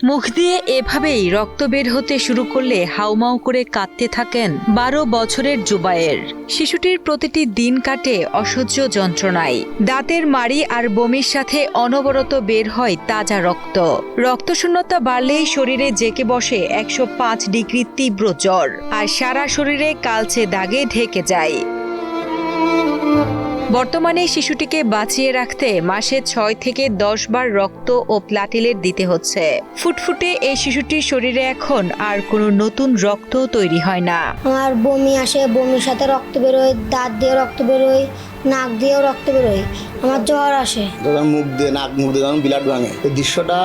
মুখ দিয়ে এভাবেই রক্ত বের হতে শুরু করলে হাউমাউ করে কাঁদতে থাকেন ১২ বছরের জুবায়ের। শিশুটির প্রতিটি দিন কাটে অসহ্য যন্ত্রণায়। দাঁতের মাড়ি আর বমির সাথে অনবরত বের হয় তাজা রক্ত। রক্তশূন্যতা বাড়লেই শরীরে জেঁকে বসে ১০৫ ডিগ্রি তীব্র জ্বর, আর সারা শরীরে কালচে দাগে ঢেকে যায়। বর্তমানে শিশুটিকে বাঁচিয়ে রাখতে মাসে ৬ থেকে ১০ বার রক্ত ও প্লাটিলেট দিতে হচ্ছে। ফুটফুটে এই শিশুটির শরীরে এখন আর কোনো নতুন রক্ত তৈরি হয় না। আমার বমি আসে, বমির সাথে রক্ত বেরোয়, দাঁত দিয়ে রক্ত বেরোয়, নাক দিয়েও রক্ত বেরোয়, আমার জ্বর আসে। যখন মুখ দিয়ে নাক মুখ দিয়ে যখন ব্লাড ভাঙে, এই দৃশ্যটা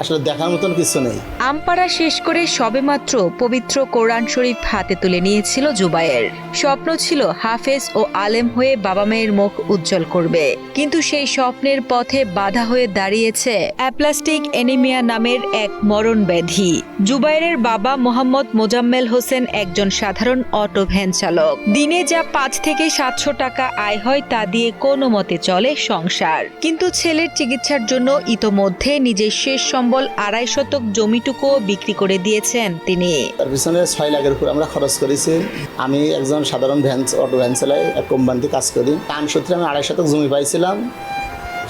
আসলে দেখার মতন কিছু নেই। আমপাড়া শেষ করে সবেমাত্র পবিত্র কোরআন শরীফ হাতে তুলে নিয়েছিল জুবায়ের। স্বপ্ন ছিল হাফেজ ও আলেম হয়ে বাবা মায়ের মুখ উজ্জ্বল করবে, কিন্তু সেই স্বপ্নের পথে বাধা হয়ে দাঁড়িয়েছে অ্যাপ্লাস্টিক অ্যানিমিয়া নামের এক মরণ ব্যাধি। জুবায়েরের বাবা মোহাম্মদ মোজাম্মেল হোসেন একজন সাধারণ অটো ভ্যান চালক। দিনে যা ৫ থেকে ৭০০ টাকা আয় হয় তা দিয়ে কোনো মতে চলে সংসার, কিন্তু ছেলের চিকিৎসার জন্য ইতোমধ্যে নিজের শেষ সম্বল ২৫ শতক জমিটুকুও বিক্রি করে দিয়েছেন তিনি। তার পিছনে ৬ লাখের উপর আমরা খরচ করেছি। আমি একজন সাধারণ অটো ভ্যান চালাই, এক কোম্পানিতে কাজ করি। কাম সূত্রে আমি ২৫ শতক জমি পাইছিলাম,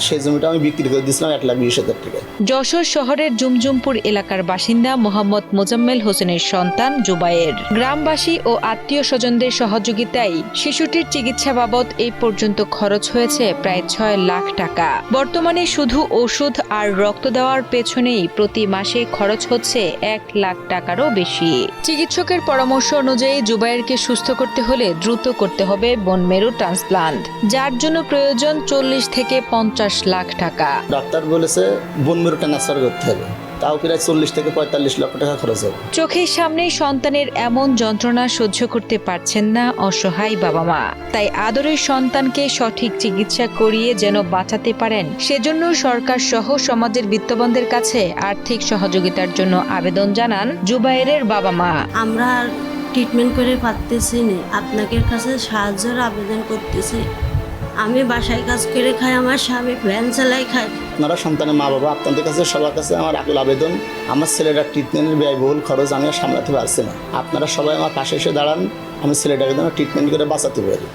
সেই জমিটা আমি বিক্রি করে দিয়েছিলাম ১,২০,০০০ টাকা। যশোর শহরের জুমজুমপুর এলাকার বাসিন্দা মোহাম্মদ মোজাম্মেল হোসেনের সন্তান জুবায়ের। গ্রামবাসী ও আত্মীয় স্বজনদের সহযোগিতায় শিশুটির চিকিৎসা বাবদ এই পর্যন্ত খরচ হয়েছে প্রায় ৬ লাখ টাকা। বর্তমানে শুধু ওষুধ আর রক্ত দেওয়ার পেছনেই প্রতি মাসে খরচ হচ্ছে ১ লাখ টাকারও বেশি। চিকিৎসকের পরামর্শ অনুযায়ী জুবায়েরকে সুস্থ করতে হলে দ্রুত করতে হবে বোন মেরু ট্রান্সপ্লান্ট, যার জন্য প্রয়োজন ৪০ থেকে ৫০ লাখ টাকা। ডাক্তার বলেছে বোন মেরু ট্রান্সফার করতে হবে, তাও প্রায় ৪০ থেকে ৪৫ লক্ষ টাকা খরচ হবে। চোখের সামনে সন্তানের এমন যন্ত্রণা সহ্য করতে পারছেন না অসহায় বাবা মা। তাই আদরের সন্তানকে সঠিক চিকিৎসা করিয়ে যেন বাঁচাতে পারেন, সেজন্য সরকার সহ সমাজের বিত্তবানদের কাছে আর্থিক সহযোগিতার জন্য আবেদন জানান জুবায়েরের বাবা মা। আমরা ট্রিটমেন্ট করে পারতেছি না, আপনাদের কাছে সাহায্যের আবেদন করতেছি। আমি বাসায় কাজ করে খাই, আমার স্বামী ভ্যান চালাই খায়। আপনারা সন্তানের মা বাবা, আপনাদের কাছে সবার কাছে আমার আকুল আবেদন, আমার ছেলেটার ট্রিটমেন্টের ব্যয়বহুল খরচ আমি আর সামলাতে পারছি না। আপনারা সবাই আমার পাশে এসে দাঁড়ান, আমি ছেলেটাকে যেন ট্রিটমেন্ট করে বাঁচাতে পারি।